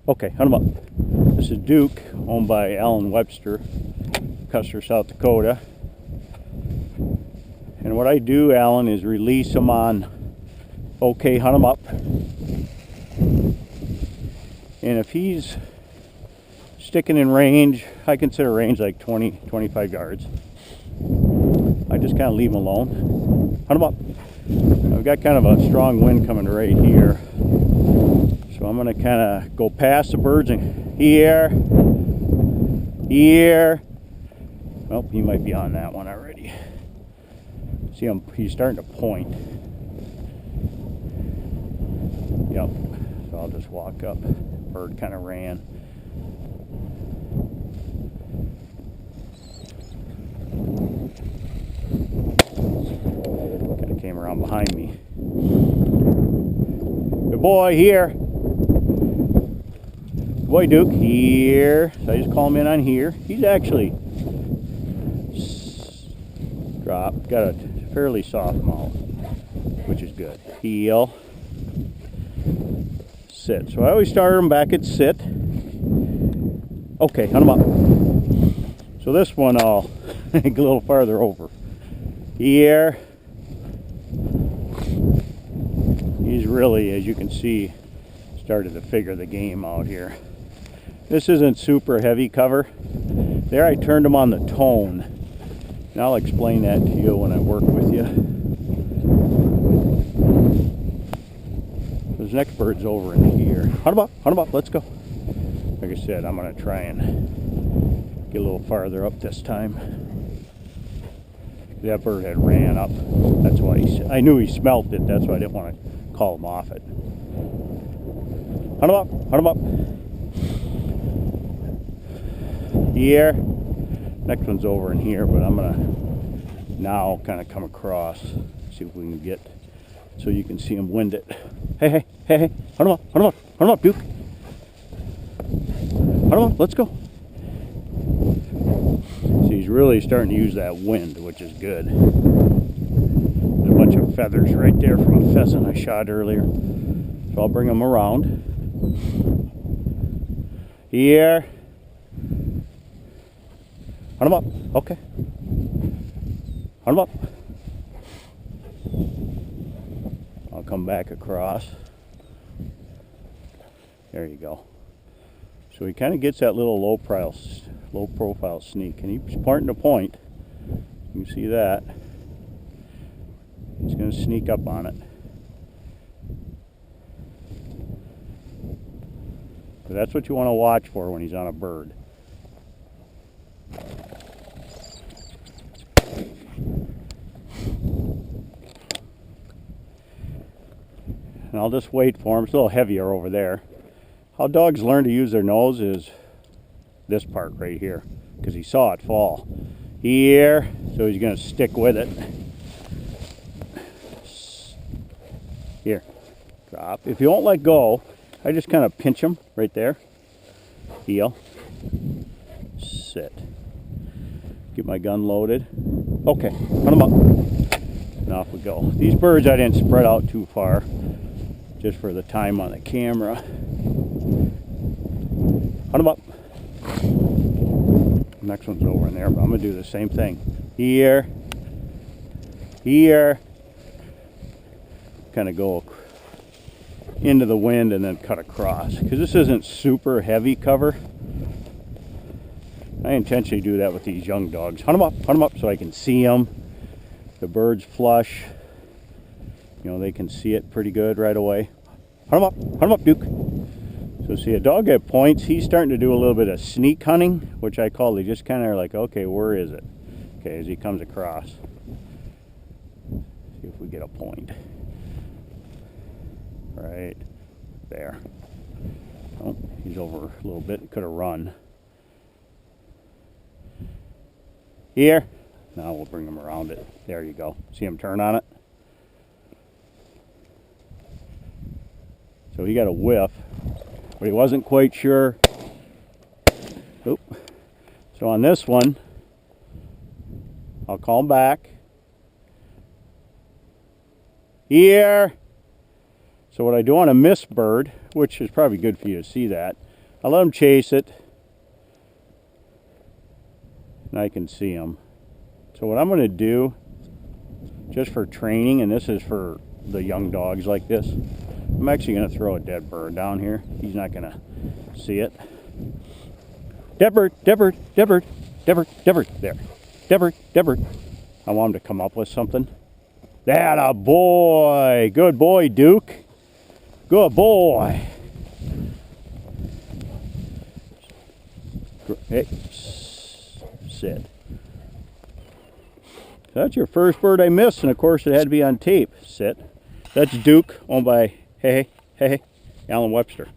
Okay, hunt him up. This is Duke, owned by Alan Webster, Custer, South Dakota. And what I do, Alan, is release him on okay, hunt him up. And if he's sticking in range, I consider range like 20, 25 yards. I just kind of leave him alone. Hunt him up. I've got kind of a strong wind coming right here. So I'm going to kind of go past the birds and here. Oh, he might be on that one already. See him, he's starting to point. Yep, so I'll just walk up. Bird kind of ran. Kind of came around behind me. Good boy, here. Good boy, Duke, here. So I just call him in on here. He's actually dropped. Got a fairly soft mouth, which is good. Heel. Sit. So I always start them back at sit. Okay, hunt them up. So this one I'll get a little farther over. Here. He's really, as you can see, started to figure the game out here. This isn't super heavy cover. There I turned him on the tone. And I'll explain that to you when I work with you. This next bird's over in here. Hunt him up, let's go. Like I said, I'm gonna try and get a little farther up this time. That bird had ran up. That's why I knew he smelt it. That's why I didn't want to call him off it. Hunt him up. Here. Next one's over in here, but I'm gonna now kind of come across, see if we can get so you can see him wind it. Hey, hunt him up, Duke. Hunt him up, let's go. See, he's really starting to use that wind, which is good. There's a bunch of feathers right there from a pheasant I shot earlier. So I'll bring him around. Here. Hunt him up. Okay. Hunt him up. I'll come back across. There you go. So he kind of gets that little low profile sneak, and he's pointing to point. You can see that. He's going to sneak up on it. But that's what you want to watch for when he's on a bird. And I'll just wait for him. It's a little heavier over there. How dogs learn to use their nose is this part right here, because he saw it fall. Here, so he's going to stick with it. Here, drop. If you won't let go, I just kind of pinch him right there. Heel. Sit. Get my gun loaded. Okay, hunt him up. And off we go. These birds I didn't spread out too far, just for the time on the camera. Hunt him up. Next one's over in there, but I'm going to do the same thing. Here. Kind of go into the wind and then cut across. Because this isn't super heavy cover. I intentionally do that with these young dogs. Hunt them up so I can see them. The birds flush. You know, they can see it pretty good right away. Hunt them up, Duke. So see, a dog at points, he's starting to do a little bit of sneak hunting, which I call, they just kind of are like, okay, where is it? Okay, as he comes across. See if we get a point. Right there. Oh, he's over a little bit, could have run. Here. Now we'll bring him around it. There you go. See him turn on it? So he got a whiff, but he wasn't quite sure. Oop. So on this one, I'll call him back. Here. So what I do on a missed bird, which is probably good for you to see that, I let him chase it. And I can see him. So what I'm going to do, just for training, and this is for the young dogs like this, I'm actually going to throw a dead bird down here. He's not going to see it. Dead bird, dead bird, dead bird, dead bird, dead bird. There. Dead bird, dead bird. I want him to come up with something. That a boy. Good boy, Duke. Good boy. Hey, sit. That's your first bird I missed, and of course it had to be on tape. Sit. That's Duke, owned by Alan Webster.